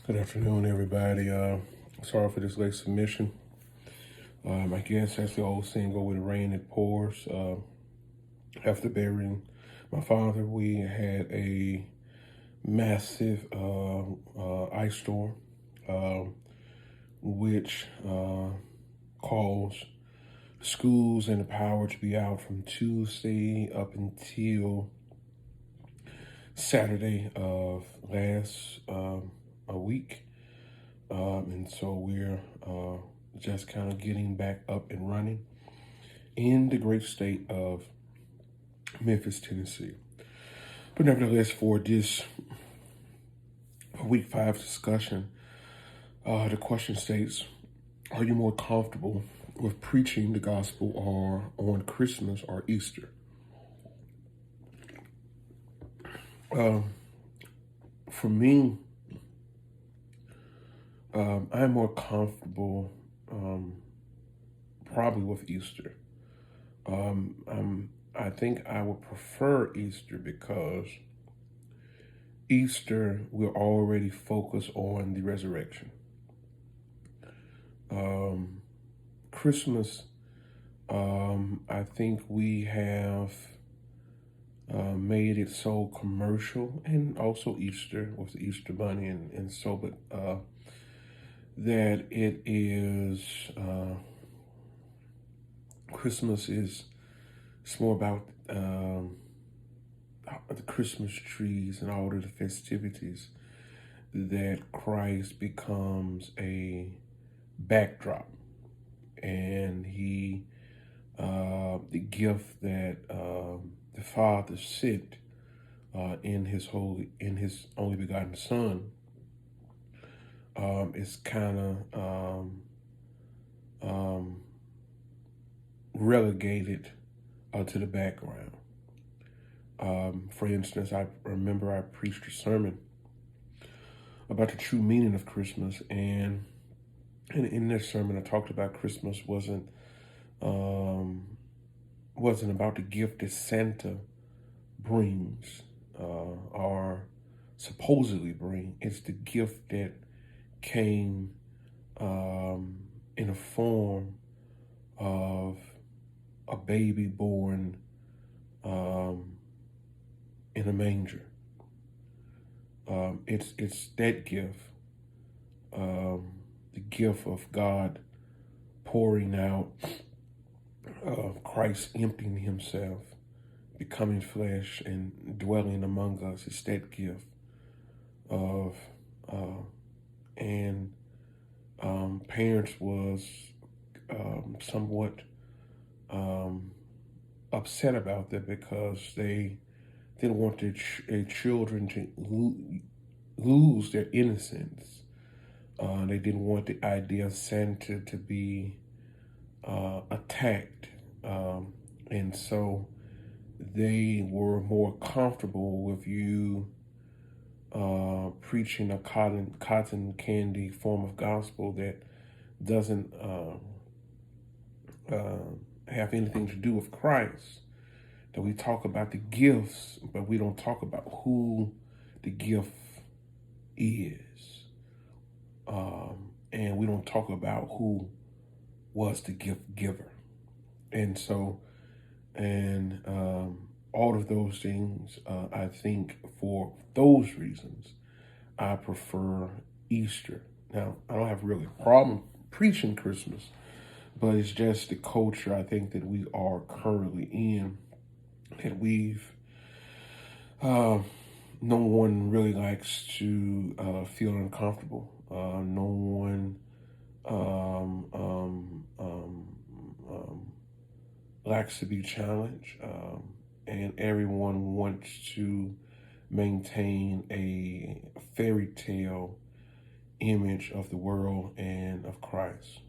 Good afternoon, everybody. Sorry for this late submission. I guess as the old saying go, with the rain it pours. After burying my father, we had a massive ice storm, uh, which caused schools and the power to be out from Tuesday up until Saturday of last a week. And so we're just kind of getting back up and running in the great state of Memphis, Tennessee. But nevertheless, for this week 5 discussion, the question states, are you more comfortable with preaching the gospel or on Christmas or Easter? For me, I'm more comfortable probably with Easter. I think I would prefer Easter because Easter will already focus on the resurrection. Christmas, I think we have made it so commercial, and also Easter with the Easter Bunny, and so, but that it is Christmas is it's more about the Christmas trees and all of the festivities, that Christ becomes a backdrop, and he the gift that the Father sent in his only begotten Son is kind of relegated to the background. For instance, I remember I preached a sermon about the true meaning of Christmas, and in this sermon I talked about Christmas wasn't about the gift that Santa brings or supposedly bring. It's the gift that came in the form of a baby born in a manger. It's that gift, the gift of God pouring out, Christ emptying himself, becoming flesh and dwelling among us. It's that gift of and parents was somewhat upset about that because they didn't want their children to lose their innocence. They didn't want the idea of Santa to be attacked. And so they were more comfortable with you preaching a cotton candy form of gospel that doesn't have anything to do with Christ. That we talk about the gifts, but we don't talk about who the gift is. And we don't talk about who was the gift giver. And so, and all of those things, I think for those reasons, I prefer Easter. Now, I don't have really a problem preaching Christmas, but it's just the culture I think that we are currently in, that no one really likes to feel uncomfortable. No one likes to be challenged, and everyone wants to maintain a fairy tale image of the world and of Christ.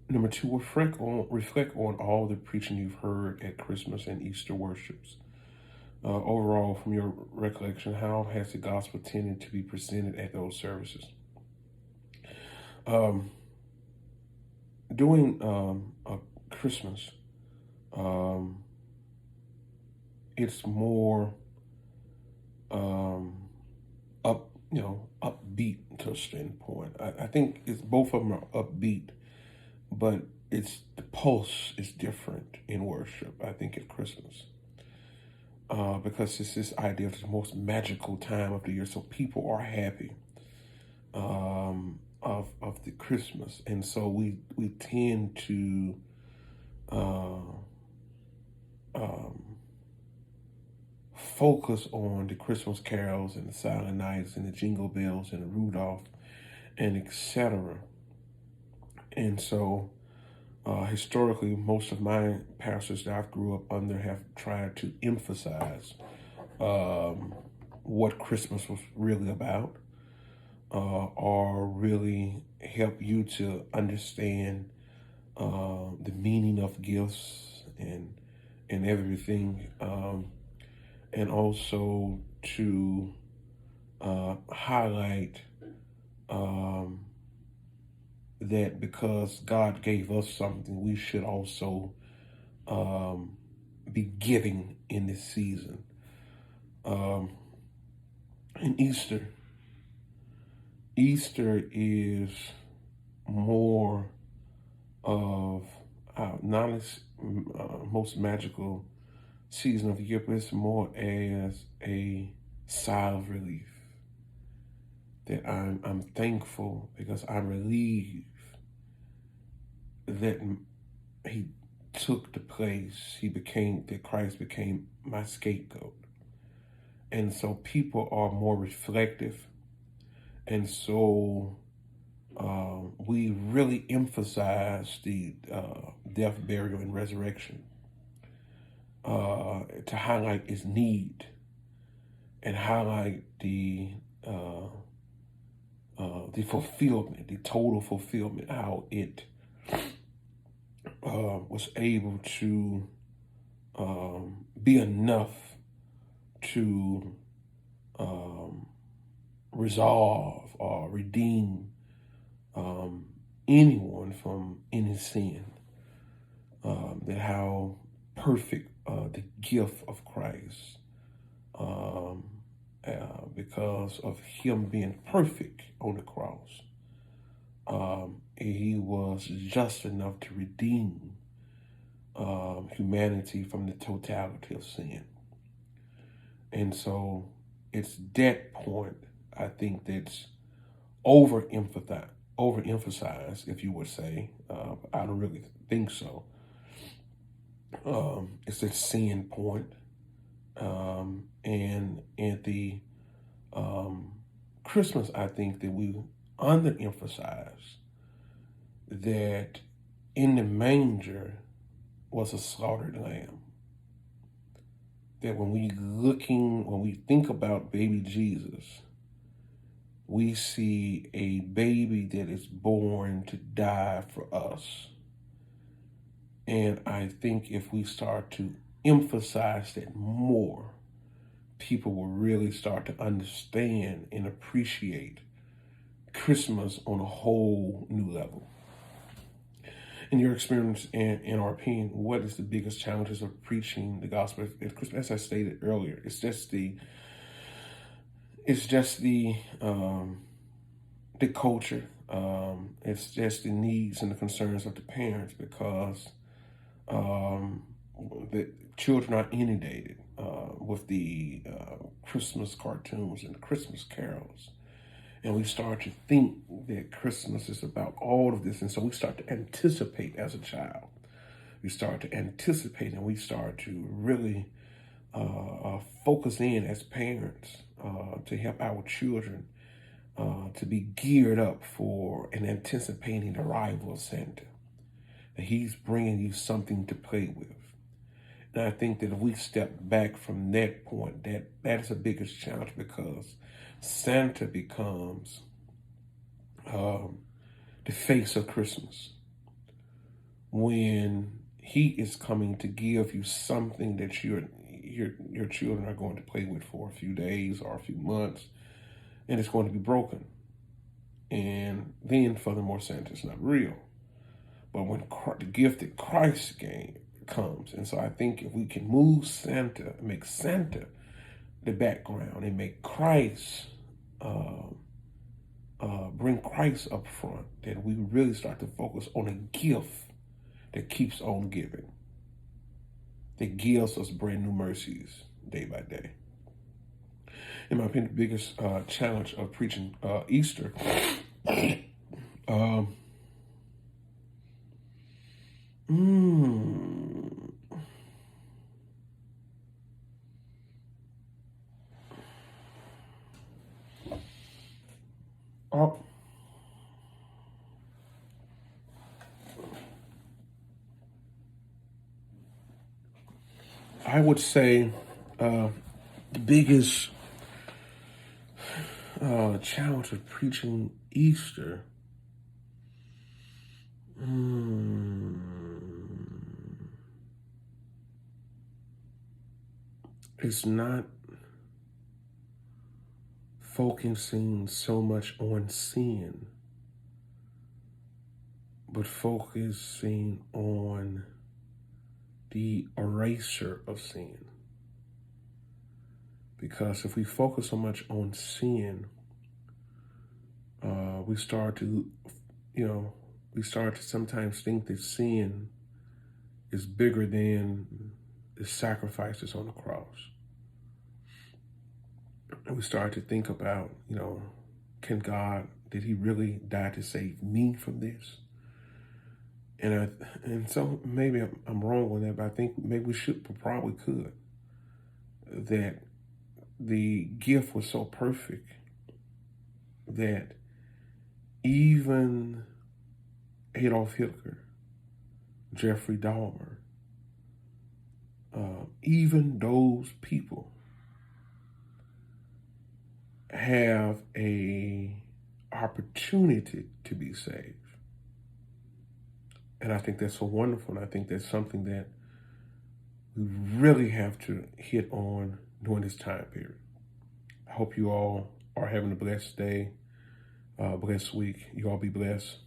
Number two, reflect on all the preaching you've heard at Christmas and Easter worships. Overall, from your recollection, how has the gospel tended to be presented at those services? During a Christmas, it's more upbeat to a standpoint. I think it's both of them are upbeat, but it's the pulse is different in worship. I think at Christmas, because it's this idea of the most magical time of the year, so people are happy of the Christmas, and so we tend to uh, um, focus on the Christmas carols and the Silent Nights and the Jingle Bells and the Rudolph and etc. And so historically, most of my pastors that I've grew up under have tried to emphasize what Christmas was really about, or really help you to understand the meaning of gifts and everything, and also to highlight that because God gave us something, we should also be giving in this season. And Easter is more of not as most magical season of the year, but it's more as a sigh of relief. That I'm thankful because I'm relieved that he took the place. That Christ became my scapegoat. And so people are more reflective. And so we really emphasize the death, burial, and resurrection to highlight its need and highlight the fulfillment, the total fulfillment, how it was able to be enough to resolve or redeem anyone from any sin. That how perfect the gift of Christ, because of him being perfect on the cross, he was just enough to redeem humanity from the totality of sin. And so it's that point, I think, that's overemphasized, if you would say. I don't really think so. It's that sin point. And at the Christmas, I think that we underemphasize that in the manger was a slaughtered lamb. That when we think about baby Jesus, we see a baby that is born to die for us. And I think if we start to emphasize that more, people will really start to understand and appreciate Christmas on a whole new level. In your experience and in our opinion, what is the biggest challenges of preaching the gospel at Christmas? As I stated earlier, it's just the culture. It's just the needs and the concerns of the parents, because the children are inundated with the Christmas cartoons and the Christmas carols. And we start to think that Christmas is about all of this. And so we start to anticipate as a child. We start to anticipate, and we start to really focus in as parents to help our children to be geared up for and anticipating the arrival of Santa. That he's bringing you something to play with. And I think that if we step back from that point, that is the biggest challenge, because Santa becomes the face of Christmas when he is coming to give you something that your children are going to play with for a few days or a few months, and it's going to be broken. And then, furthermore, Santa's not real. But when the gift that Christ gave comes, and so I think if we can move Santa, make Santa the background, and make Christ bring Christ up front, that we really start to focus on a gift that keeps on giving, that gives us brand new mercies day by day. In my opinion, the biggest challenge of preaching Easter um, oh, I would say the biggest challenge of preaching Easter is not focusing so much on sin, but focusing on the eraser of sin. Because if we focus so much on sin, we start to, we start to sometimes think that sin is bigger than the sacrifices on the cross. And we start to think about, did he really die to save me from this? And so maybe I'm wrong on that, but I think maybe probably could. That the gift was so perfect that even Adolf Hitler, Jeffrey Dahmer, even those people have a opportunity to be saved. And I think that's so wonderful. And I think that's something that we really have to hit on during this time period. I hope you all are having a blessed day, blessed week. You all be blessed.